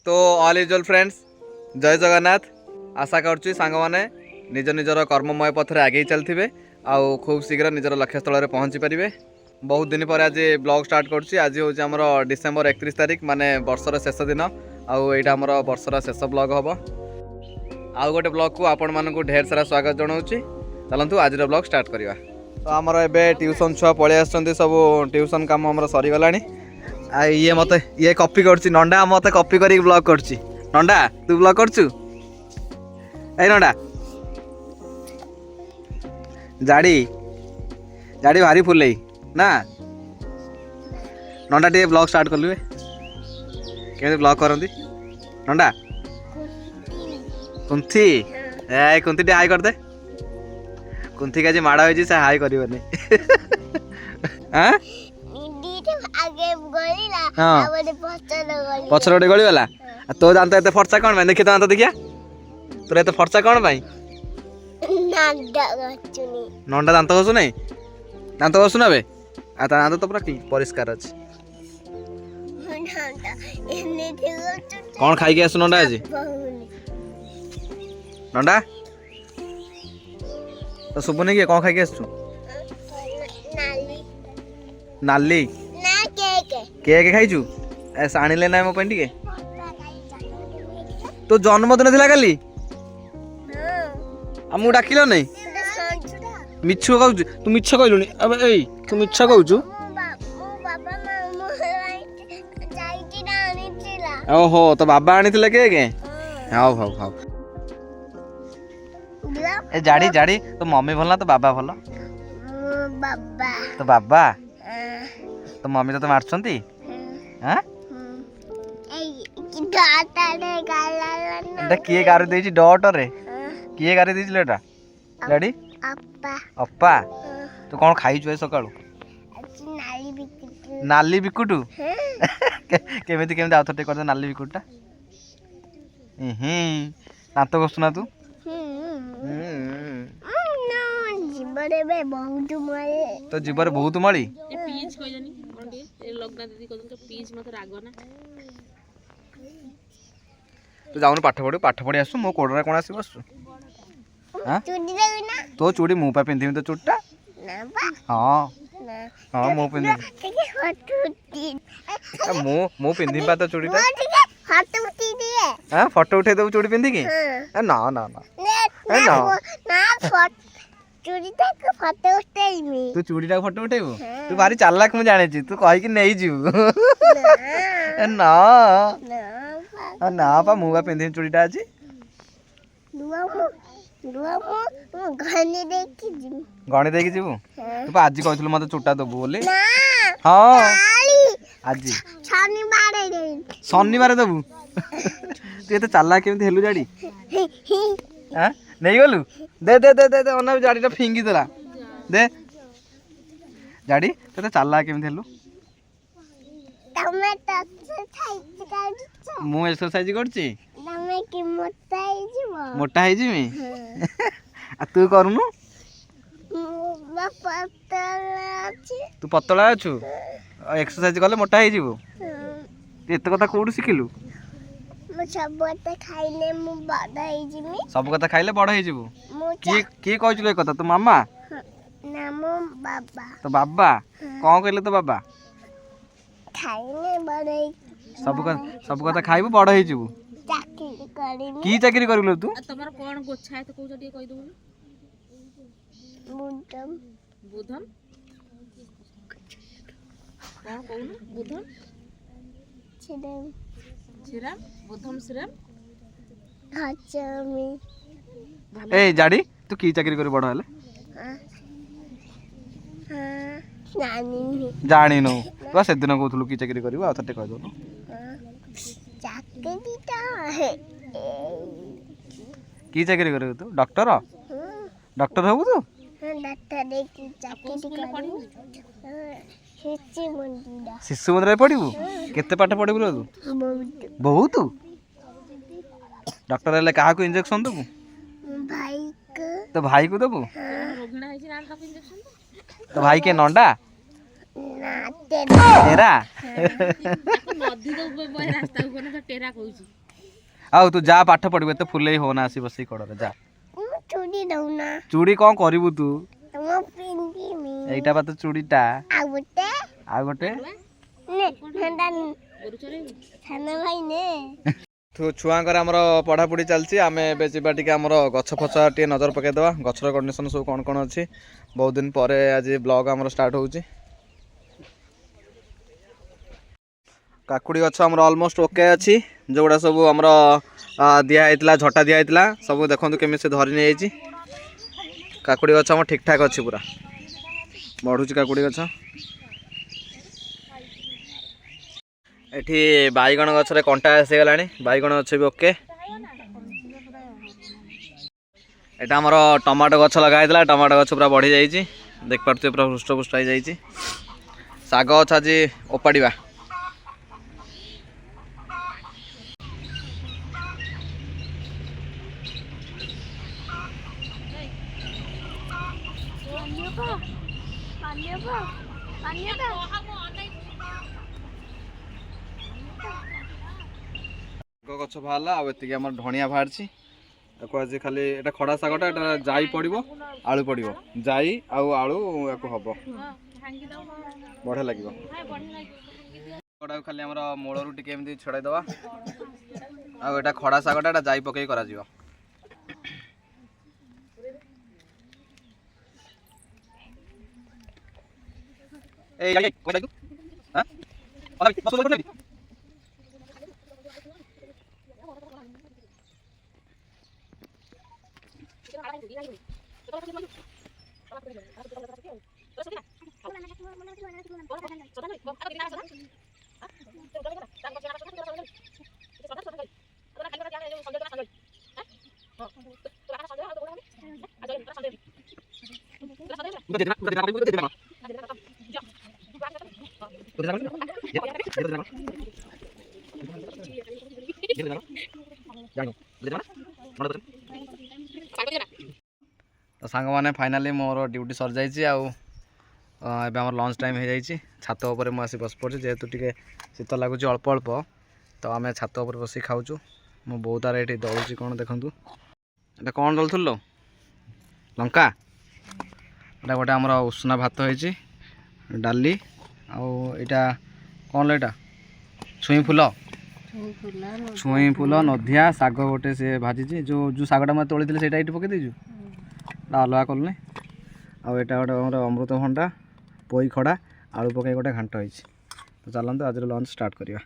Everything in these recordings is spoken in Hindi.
तो ऑल इज ऑल फ्रेंड्स जय जगन्नाथ। आशा करुच्ची सांग मैंने निज निजर कर्ममय पथरे आगे चलते आउ खूब शीघ्र निजर लक्ष्य स्थल में पहुँची पारे। बहुत दिन पर आज ब्लॉग स्टार्ट करुच्ची। आज हूँ आमर डिसेम्बर 31 तारिख माने वर्षर शेष दिन आउ यहाँ आमर वर्षर शेष ब्लॉग हम आउ गोटे ब्लॉग को आपण मानक ढेर सारा स्वागत जनाऊँगी। चलतु आज ब्लॉग स्टार्ट करवा। तो आमर एबे ट्यूशन छुआ पलि आसछन्ती सब ट्यूशन काम आमर सरी गलानी। ये मत ये कॉपी करछि नंडा मत कॉपी करी ब्लॉग करछि। नंडा तू ब्लॉग करछु ए नंडा जाड़ी जाड़ी भारी फुले ना नंडा टे ब्लॉग स्टार्ट करलु केमि ब्लॉग करंती नंडा कुंथी ए कुंथी टे हाई कर दे कुंथी का जी माड़ा होई से हाई करबनी हां पछर गोटे गली वाला तो जानता एते फर्चा कौन देखिए तो देखिया तोर एते फर्चा कौन भाई नंडा दांत घसु नहीं दांत घसु ना बे आ दांत तो पूरा परिष्कार अछि। कौन खाई के आसु नंडा आज नंडा तो सुबुनी के कौन खाई के आसु नाली केक खाइछु ऐसा आनी लेना मो पेंटी के तो जन्मदिन थिला काली मु डाकिल नहीं मिछ कहू तू मिछ कहलुनी अब ए तू मिछ कहू ओहो तो बाबा आनी थिला cake how how how a जाड़ी जाड़ी तो मम्मी भल ना तो बाबा भल तो बाबा तो मम्मी तो मारछंती हां एटा किए गारी देछि डॉट रे किए गारी देछि लेटा डैडी अप्पा अप्पा तू कोन खाइ छु सकाळू नाली बिकुटू केमिति केमिति आउथटे कर नाली बिकुटा दांत घसुना तू जीवरे बे बहुत मळे तो जीवरे बहुत मळी ए पीज कइलानी कोंडी ए लगना दीदी कहन तो पीज मत रागो ना तो जाउन पाठ पढी आसु मो कोडरा कोन आसी बसु हां चूड़ी देबी ना तो चूड़ी मु पा पिंधिम तो चूड़टा ना बा हां हां मो पिंधि मु पिंधिम पा तो चूड़ीटा फोटो उठी दिए हां फोटो उठे दउ चूड़ी पिंधि की ना ना ना ना ना चूड़ी तक फोटो उठेइमी तू चूड़ी तक फोटो उठेबो तू भारी चालाक मु जाने छी तू कहि कि नै जीव ना ना ना पा मुगा पिंधि चूड़ीटा अछि दुआ गणी देखि जीव तू पा आज कहथुल मते चूटा दबो बोली ना हां आज शनिवार दबु तू एते चालाक केमते हेलु जाडी हां नहीं गलु दे दे दे दे दे ओना जाडीटा फिंगी देला दे जाडी तते चाला केमि हेलु तमे एक्सरसाइज करछ मु एक्सरसाइज करछि तमे कि मोटा है जिमी आ तू करूनु तू पतला अछु एक्सरसाइज करले मोटा है जिवो एते कथा कोड सिखिलु सब कथा खाइले मु बड़ है जिमी सब कथा खाइले बड़ है जिवो की कहछिलो ए कथा तो मामा ना मो बाबा तो बाबा कोन कहले तो बाबा खाइले बड़ है सब कथा खाइबो बड़ है जिवो चाकरी करिमी की चाकरी करलो तू तमर कोन गोछा है तो कहू जटी कहि दउ बुधम बुधम कोन कहू बुधम छिदम श्रीराम बुद्धम श्रीराम हाचमी ए जाडी तू की चाकरी कर बड़ हले जानी नो तो से दिन कहथुलु की चाकरी करबो आ थटे कह दो चाकरीटा है की चाकरी करबो तू डॉक्टर डॉक्टर होबो तू डॉक्टर दे की चाकरी करबो शिशु मंदिर पढ़ू केते पाठ पढ़ू तू बहुत डॉक्टर हेले क्या इंजेक्शन देबू तो भाई को देबू तो भाई के नंडा टेरा आउ तू जा पाठ पढ़ू एत फुले होना आसी बस कड़े जा चूड़ी कौन करू तू एटा तो चूड़ीटा आ गोटे तू छुआंकर आमर पढ़ापढ़ी चलती आम एवं टी आमर गछ फच टे नजर पकईदे गचर कंडीशन सब कौन कौन अच्छी बहुत दिन पर आज ब्लॉग आमर स्टार्ट हो काकुड़ी गछ आमर ऑलमोस्ट ओके अच्छी जोड़ा सब आमर दिखाई झटा दिखाई सब देखो केमी से धरी नहीं जाइए काकुड़ी गछ आम ठीक ठाक अच्छी पूरा बढ़ुची काकुड़ी गछ एठी बाईगण गछरे कंटा आसीगला बाईगण गछ भी ओके एटा आमर टमाटो गछ लगाई टमाटो गछ पूरा बढ़ी जाइए देख पार्थे पूरा हृष्टपुष्ट हो जाइए शाग गछ आज ओपाड़ा गछ बाहर आती आम धनिया बाहर आज खाली एटा खड़ा शागटा एटा जाई पड़ो आलू पड़ो जाई आलू हम बढ़िया लगे खाली आम मूलू टी छड़ाई दवा आटा खड़ा शागटा एटा जाई पकई करा तो सांग मैंने फाइनाली मोर ड्यूटी सर जाइए आम लंच टाइम हो जाइए छात उपर मुझे बस पड़ी जेहेतु टे शीत लगुच अल्प अल्प तो आम छात उपर बस खाऊँ मो बहुत तार ये दौड़ कौन देखूँ एटा कौन दलुल लंका एटा गोटे आमर उषुना भात हो डाली आईटा कौन एटा छुई फूल नदिया शाग गोटे से भाजी जो जो शागटा मैं तोली से पकई देचु अलग कलुनि आटा गोटे अमृतभंडा पोई खड़ा आलू पकई गोटे घांट हो तो चलते आज लंच स्टार्ट करवा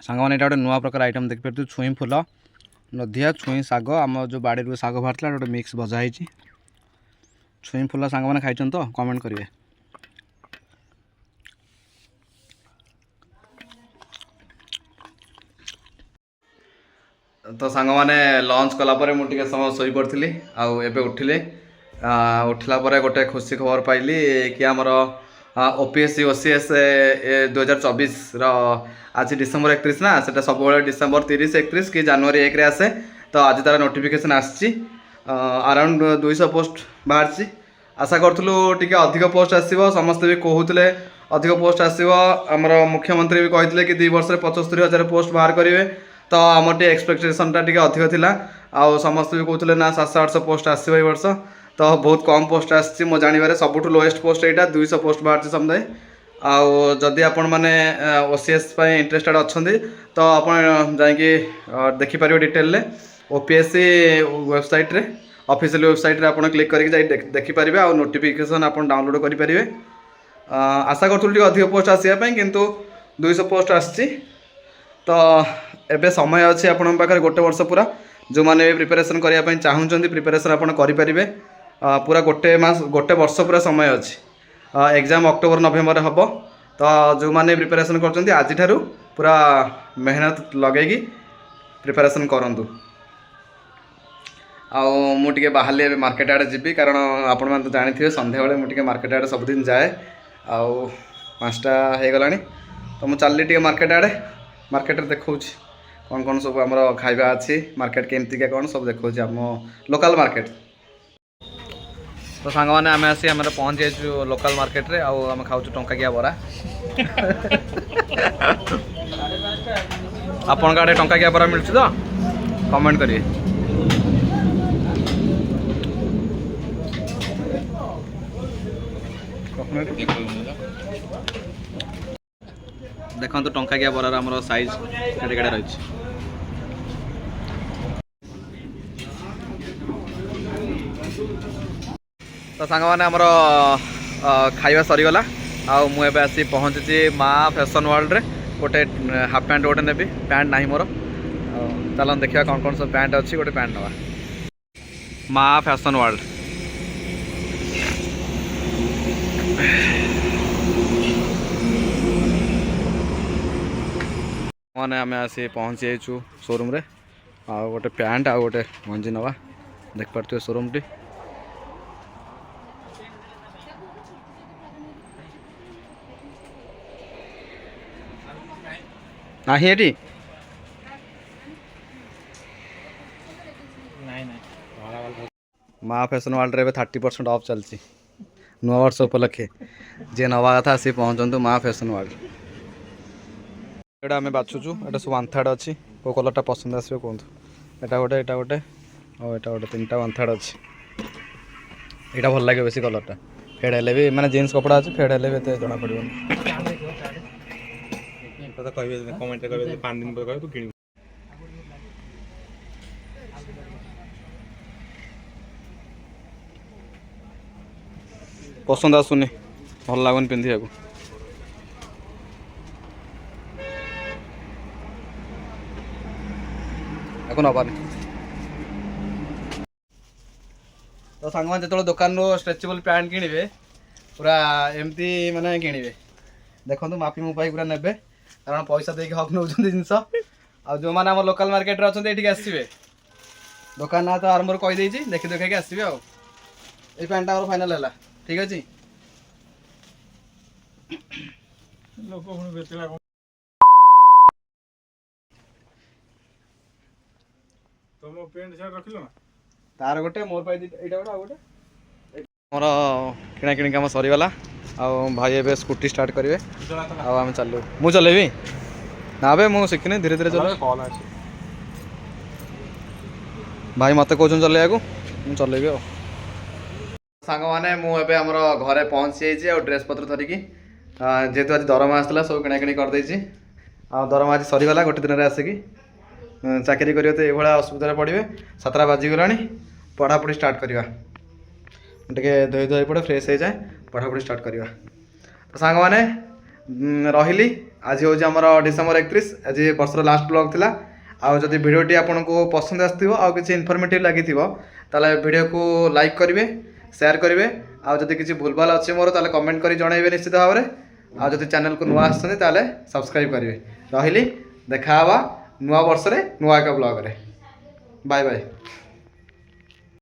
सांग मैंने गोटे नुआ प्रकार आइटम देखिए छुई फूल नदिया छुई शाग आम जो बाड़ी शाग बाहर गोटे मिक्स भजा है छुई फूल सांग मैंने खाई तो कमेंट करेंगे तो सांग मैंने लंच कलापर मुझे समय शोई पड़ी आउ उठिले उठला गोटे खुशी खबर पाइली कि आमर ओपीएससी ओसीएस 2024 आज डिसेम्बर 31 ना से सब डिसेम्बर 30 31 कि जनवरी 1 रे आसे तो आज तार नोटिफिकेशन आसी अराउंड 200 पोस्ट बाहर आशा करूँ टी अधिक पोस्ट आसो समस्ते भी कहते अधिक पोस्ट आसो आमर मुख्यमंत्री भी कहते कि 2 वर्ष 75,000 पोस्ट बाहर करेंगे तो आम टे एक्सपेक्टेशनटा टी अधिक थिला आउ समस्ते भी कहते ना 700-800 पोस्ट आसो ए वर्ष तो बहुत कम पोस्ट आसी मो जानवर सबुठ लोएस्ट पोस्ट यहाँ 200 पोस्ट बाहर समुदाय आदि आपण मैंने ओसीएस इंटरेस्टेड अच्छा तो आप देखिपारे डिटेल ओपीएससी वेबसाइट रे ऑफिशियल वेबसाइट रे आपण क्लिक करके देखिपारे आ नोटिफिकेशन आप डाउनलोड करेंगे आशा करूँ अधिक पोस्ट आसापी किंतु 200 पोस्ट आसी तो एबे समय अच्छे आपण पाखे गोटे वर्ष पूरा जो मैंने प्रिपेरेसन करने चाहूँगी प्रिपेरेसन आप करेंगे पूरा गोटे मास गोटे वर्ष पूरा समय अच्छी एग्जाम अक्टोबर नवेम्बर हम तो जो मैंने प्रिपेरेसन कर आज पूरा मेहनत लगेगी प्रिपेरेसन करूँ मुझे बाहर मार्केट आड़े जी कारण आपण मैंने तो जानी सन्ध्या बेले मुझे मार्केट आड़े सबुदिन जाए आउ 5टा हो गला तो मुझे चलली टे मार्केट आड़े मार्केट देखा कौन कौन सब आम खाଇବା अच्छी मार्केट केमती कौन सब देखा आम लोकल मार्केट तो सांग मैंने आम आसी आम पहुँच जाइए लोकल मार्केट रे आम खाऊ टंकाकिया बरा आपण आड़े टंकाकिया बरा मिलूँ तो कमेंट करिए देखो टंकाकिया बरार आम साइज केड़े केड़े रही तो सांग मैंने आमर खाଇବା सरीगला आउ मुझे आसी पहुँची माँ फैशन वर्ल्ड रे गोटे हाफ पैंट गोटे नेबी पैंट ना मोर चल देखा कौन कौन सब पैंट अच्छी गोटे पैंट नवा माँ फैशन वर्ल्ड मैंने आम आसी पहुँची जाइचु शोरूम रे आ गोटे पैंट आ गोटे गंजी नवा देख पारे शोरूम टी ना ये माँ फैशन वर्ल्ड रे 30% ऑफ चलती नुआ वर्ष उपलक्षे जी नवा कथा सी पहुँचतु माँ फैशन वर्ल्ड एटा आम बाछुचु एटा सब वान्थाड़ अच्छी को कलरटा पसंद आसो कहतु एटा गोटे और एटा गोटे 3टा वान्थाड़ अच्छी यहाँ भल लगे बेसी कलरटा फेड हेल्ले भी माने जीन्स कपड़ा अच्छे फेड हेल्ले भी एत जना पड़ो पसंद आसुनी भल लगुनि पिंधिया को नबार तो सांग मैंने जो दुकान स्ट्रेचेबल पैंट किणवे पूरा एमती माने किणवे देखो मापी मुपाई पूरा ने कारण पैसा देके हक नौ जिनस आ जो मैंने आम लोकल मार्केट रे अच्छा ये आसवे दुकान ना तो आरंभ कहीदे देखी देखा आसवे आई पैंट आम फाइनाल है ठीक अच्छे तार गोटे मोर पाई एटा गोटे आ गोटे मोर किणा किणी काम सरीगला आ भाई ए स्कूटी स्टार्ट करेंगे आम चलू मु चलेबी ना बे मु शिखनी धीरे धीरे चल भाई मत कौन चलैया को मु चलेबी आ सांग मैंने मुझे आम घरे पहुँची जाइए ड्रेस पत्र धरिकी जेहेतु आज दरमा आसला सब किणाकिणी करदे दरमा आज सरीगला गोटे दिन में आसिकी चाकरी करियो तो ये असुविधा पड़े 7टा बाजिगला पढ़ापढ़ी स्टार्ट करवा टे धोई धोई पड़े फ्रेश हो जाए पढ़ापढ़ी स्टार्ट करवा तो सांग मैंने रही आज हूँ आम डिसेम्बर 31 आज वर्षर लास्ट ब्लॉग थिला आउ जदि वीडियोटी आपको पसंद आसो आ किसी इनफॉर्मेटिव लगी ताले वीडियो को लाइक करेंगे शेयर करेंगे आउ जदि किसी भूलभाल अच्छे मोर ताले कमेंट कर जनइबे निश्चित भाव में आ जदि चैनल को नुआ आसछन्ति ताले सब्सक्राइब करेंगे रही देखा नुआ वर्ष रे नुआ एक ब्लॉग रे बाय बाय।